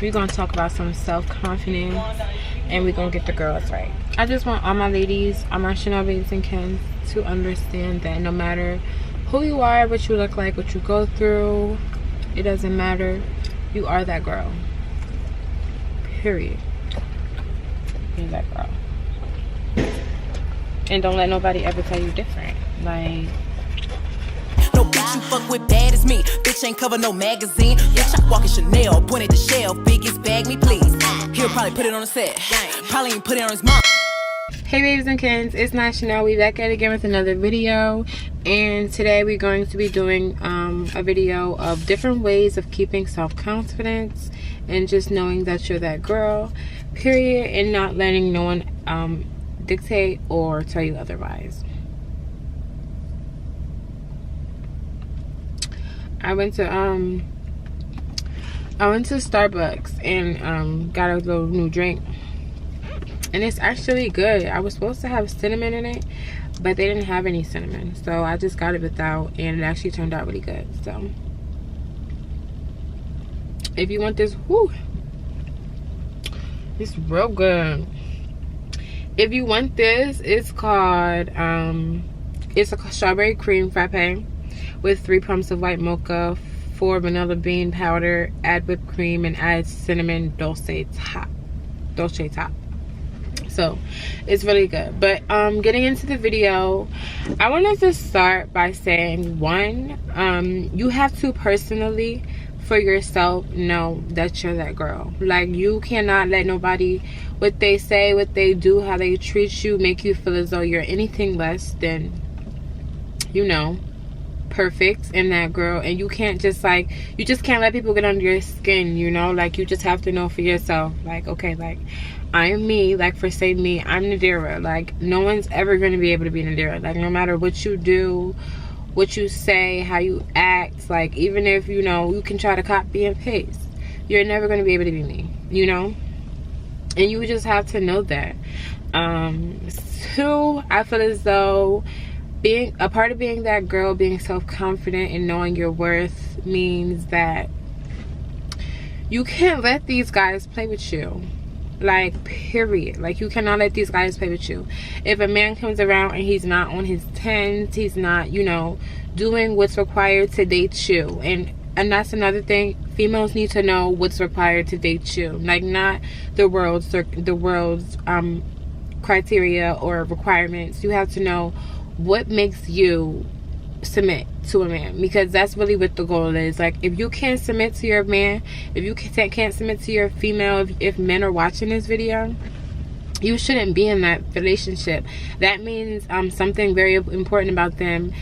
we're gonna talk about some self-confidence, and we're gonna get the girls right. I just want all my ladies, all my Shanell babies and Kens, to understand that no matter who you are, what you look like, what you go through, it doesn't matter. You are that girl. Period. You're that girl. And don't let nobody ever tell you different. Like, no bitch you fuck with bad as me. Bitch ain't cover no magazine. Bitch I walk in Shanell, pointed the shell. Biggest bag me please. He'll probably put it on the set. Probably ain't put it on his mom. hey babies and Kens, it's not Shanell. We back at it again with another video, and today we're going to be doing a video of different ways of keeping self-confidence and just knowing that you're that girl, period, and not letting no one dictate or tell you otherwise. I went to Starbucks and got a little new drink, and it's actually good. I was supposed to have cinnamon in it, but they didn't have any cinnamon, so I just got it without, and it actually turned out really good. So if you want this, whoo, it's real good. If you want this, it's called it's a strawberry cream frappe with 3 pumps of white mocha, 4 vanilla bean powder, add whipped cream, and add cinnamon dolce top. So it's really good. But getting into the video, I wanted to start by saying, one, you have to personally for yourself know that you're that girl. Like, you cannot let nobody, what they say, what they do, how they treat you, make you feel as though you're anything less than, you know, perfect in that girl. And you can't just, like, you just can't let people get under your skin, you know. Like, you just have to know for yourself, like, okay, like, I am me. Like, for say me, I'm Nadira. Like, no one's ever going to be able to be Nadira. Like, no matter what you do, what you say, how you act, like, even if, you know, you can try to copy and paste, you're never going to be able to be me, you know. And you just have to know that. Two, I feel as though being a part of being that girl, being self-confident and knowing your worth, means that you can't let these guys play with you. Like, period. Like, you cannot let these guys play with you. If a man comes around and he's not on his 10s, he's not, you know, doing what's required to date you, and that's another thing, females need to know what's required to date you. Like, not the world's criteria or requirements. You have to know what makes you submit to a man, because that's really what the goal is. Like, if you can't submit to your man, if you can't submit to your female, if men are watching this video, you shouldn't be in that relationship. That means something very important about them,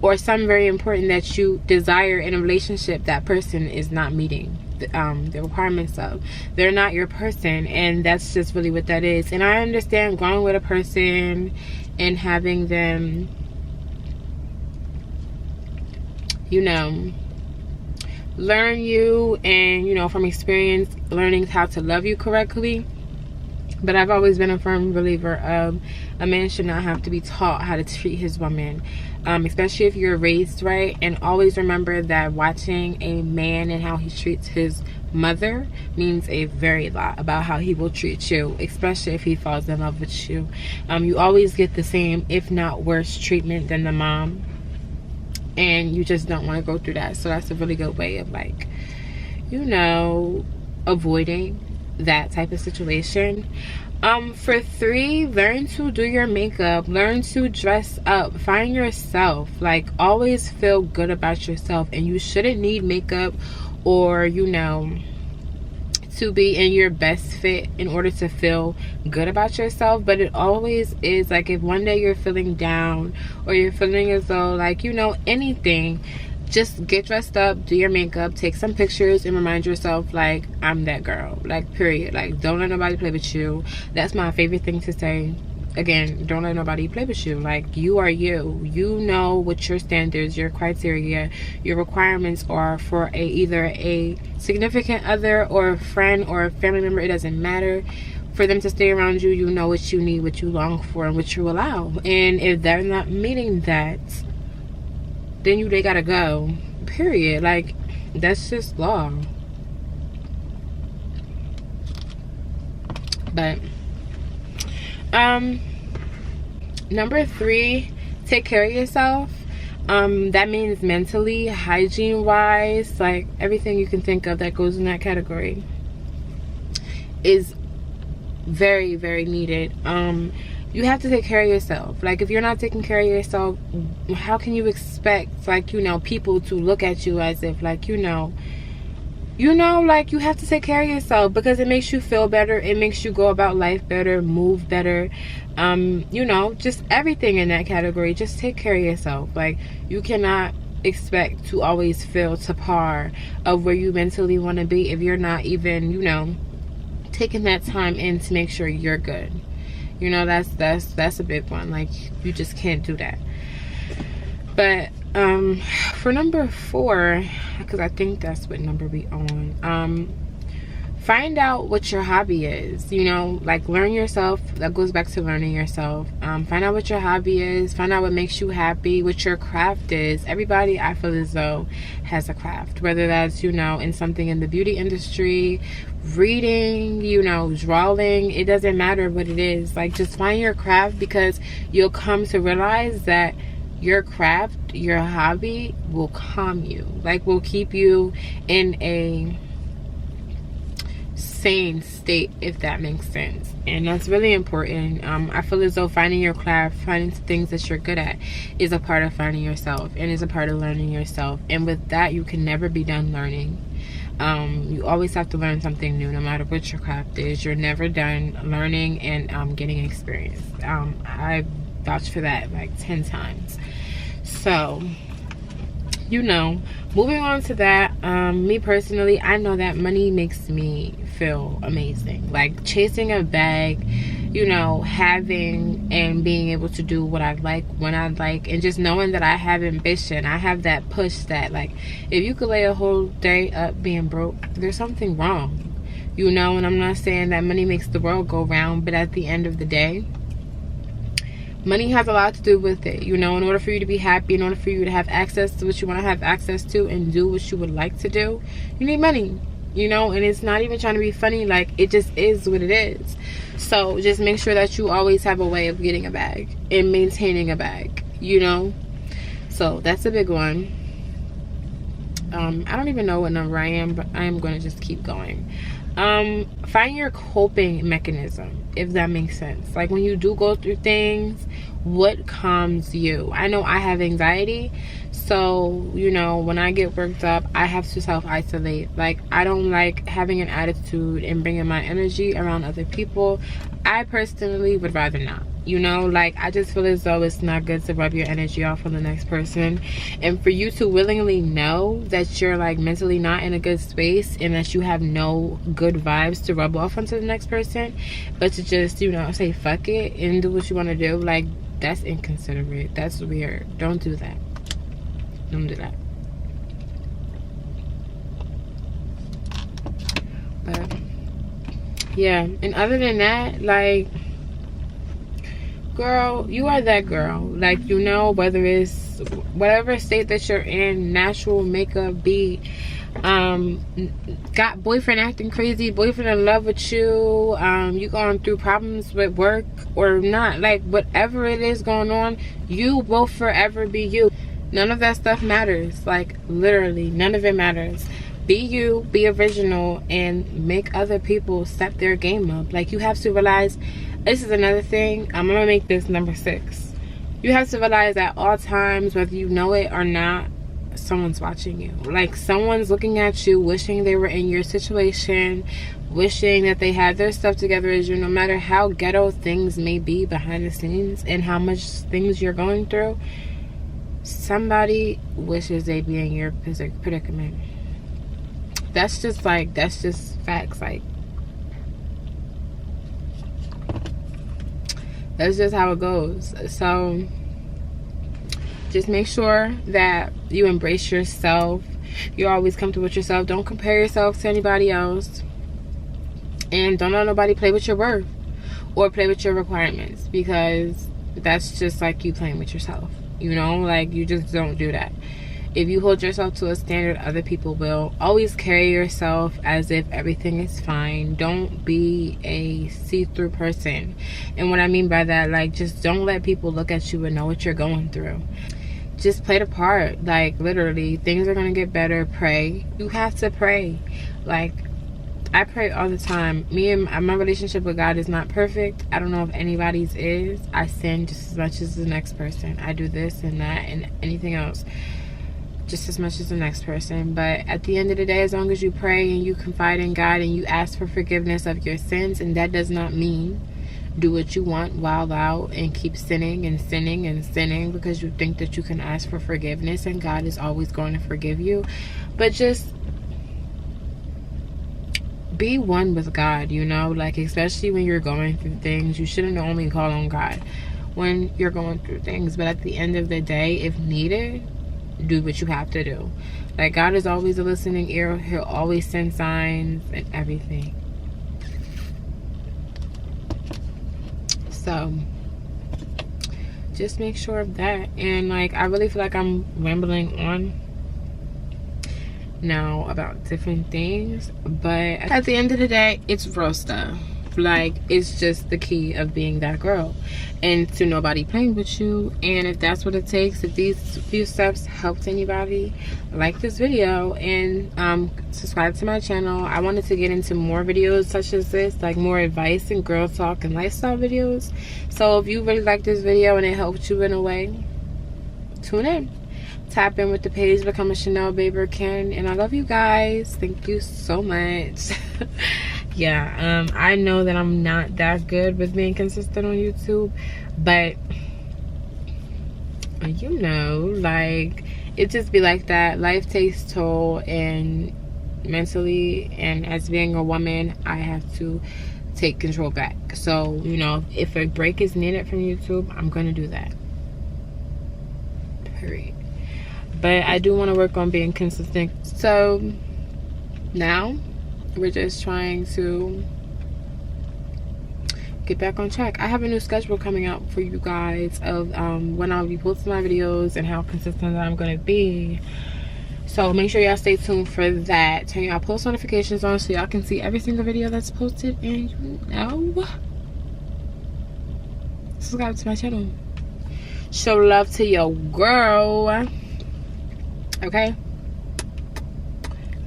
or something very important that you desire in a relationship, that person is not meeting the requirements of. They're not your person, and that's just really what that is. And I understand going with a person and having them, you know, learn you, and, you know, from experience, learning how to love you correctly. But I've always been a firm believer of a man should not have to be taught how to treat his woman, especially if you're raised right. And always remember that watching a man and how he treats his mother means a very lot about how he will treat you, especially if he falls in love with you. You always get the same, if not worse, treatment than the mom, and you just don't want to go through that. So that's a really good way of, like, you know, avoiding that type of situation. For 3, learn to do your makeup, learn to dress up, find yourself. Like, always feel good about yourself, and you shouldn't need makeup or, you know, to be in your best fit in order to feel good about yourself. But it always is, like, if one day you're feeling down, or you're feeling as though, like, you know, anything, just get dressed up, do your makeup, take some pictures, and remind yourself, like, I'm that girl. Like, period. Like, don't let nobody play with you. That's my favorite thing to say. Again, don't let nobody play with you. Like, you are you. You know what your standards, your criteria, your requirements are for either a significant other or a friend or a family member. It doesn't matter. For them to stay around you, you know what you need, what you long for, and what you allow. And if they're not meeting that, then they gotta go, period. Like, that's just law. But number 3, take care of yourself. That means mentally, hygiene wise, like everything you can think of that goes in that category is very, very needed. You have to take care of yourself. Like, if you're not taking care of yourself, how can you expect, like, you know, people to look at you as if, like, you know, like, you have to take care of yourself, because it makes you feel better. It makes you go about life better, move better, you know, just everything in that category. Just take care of yourself. Like, you cannot expect to always feel to par of where you mentally want to be if you're not even, you know, taking that time in to make sure you're good. You know, that's a big one. Like, you just can't do that. But for number 4, because I think that's what number we on, find out what your hobby is. You know, like, learn yourself. That goes back to learning yourself. Find out what your hobby is. Find out what makes you happy, what your craft is. Everybody, I feel as though, has a craft, whether that's, you know, in something in the beauty industry, reading, you know, drawing. It doesn't matter what it is. Like, just find your craft, because you'll come to realize that your craft, your hobby, will calm you. Like, will keep you in a sane state, if that makes sense. And that's really important. I feel as though finding your craft, finding things that you're good at, is a part of finding yourself, and is a part of learning yourself. And with that, you can never be done learning. You always have to learn something new, no matter what your craft is. You're never done learning and getting experience. I vouch for that like 10 times. So, you know, moving on to that, me personally, I know that money makes me feel amazing. Like, chasing a bag, you know, having and being able to do what I like when I like, and just knowing that I have ambition. I have that push that, like, if you could lay a whole day up being broke, there's something wrong, you know. And I'm not saying that money makes the world go round, but at the end of the day, money has a lot to do with it, you know. In order for you to be happy, in order for you to have access to what you want to have access to and do what you would like to do, you need money, you know. And it's not even trying to be funny. Like, it just is what it is. So just make sure that you always have a way of getting a bag and maintaining a bag, you know. So that's a big one. I don't even know what number I am, but I am going to just keep going. Find your coping mechanism, if that makes sense. Like, when you do go through things, what calms you? I know I have anxiety, so, you know, when I get worked up, I have to self-isolate. Like, I don't like having an attitude and bringing my energy around other people. I personally would rather not, you know. Like, I just feel as though it's not good to rub your energy off on the next person. And for you to willingly know that you're, like, mentally not in a good space, and that you have no good vibes to rub off onto the next person, but to just, you know, say fuck it and do what you want to do, like, that's inconsiderate. That's weird. Don't do that. Don't do that. But yeah, and other than that, like, girl, you are that girl. Like, you know, whether it's whatever state that you're in, natural, makeup, be got boyfriend acting crazy, boyfriend in love with you, you going through problems with work or not, like, whatever it is going on, you will forever be you. None of that stuff matters. Like, literally, none of it matters. Be you, be original, and make other people step their game up. Like, you have to realize, this is another thing, I'm gonna make this number 6. You have to realize at all times, whether you know it or not, someone's watching you. Like, someone's looking at you, wishing they were in your situation, wishing that they had their stuff together as you. No matter how ghetto things may be behind the scenes and how much things you're going through, somebody wishes they'd be in your predicament. That's just facts. Like, that's just how it goes. So just make sure that you embrace yourself. You're always comfortable with yourself. Don't compare yourself to anybody else, and don't let nobody play with your worth or play with your requirements, because that's just like you playing with yourself, you know. Like, you just don't do that. If you hold yourself to a standard, other people will. Always carry yourself as if everything is fine. Don't be a see-through person. And what I mean by that, like, just don't let people look at you and know what you're going through. Just play the part. Like, literally, things are gonna get better. Pray. You have to pray. Like, I pray all the time. My relationship with God is not perfect. I don't know if anybody's is. I sin just as much as the next person. I do this and that and anything else just as much as the next person. But at the end of the day, as long as you pray and you confide in God and you ask for forgiveness of your sins, and that does not mean do what you want, wild out, and keep sinning and sinning and sinning because you think that you can ask for forgiveness and God is always going to forgive you. But just be one with God, you know, like, especially when you're going through things. You shouldn't only call on God when you're going through things, but at the end of the day, if needed, do what you have to do. Like, God is always a listening ear. He'll always send signs and everything. So just make sure of that. And like, I really feel like I'm rambling on now about different things, but at the end of the day, it's real stuff. Like, it's just the key of being that girl, and to nobody playing with you. And if that's what it takes, if these few steps helped anybody, like this video and subscribe to my channel. I wanted to get into more videos such as this, like more advice and girl talk and lifestyle videos. So if you really like this video and it helped you in a way, tune in. Tap in with the page, become a Shanell babe or Ken, and I love you guys. Thank you so much. Yeah, I know that I'm not that good with being consistent on YouTube, but you know, like, it just be like that. Life takes toll, and mentally, and as being a woman, I have to take control back. So, you know, if a break is needed from YouTube, I'm gonna do that, period. But I do want to work on being consistent. So now we're just trying to get back on track. I have a new schedule coming out for you guys of when I'll be posting my videos and how consistent I'm going to be. So make sure y'all stay tuned for that. Turn y'all post notifications on so y'all can see every single video that's posted. And you know, subscribe to my channel. Show love to your girl. Okay,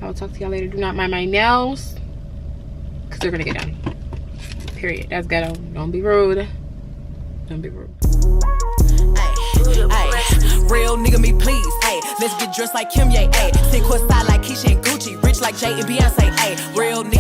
I'll talk to y'all later. Do not mind my nails because they're gonna get done, period. That's ghetto. Don't be rude. Don't be rude. Ay, real nigga me please. Ay, let's get dressed like Kim Ye. Ay, sit courtside like Keisha and Gucci, rich like Jay and Beyonce. Ay, real nigga.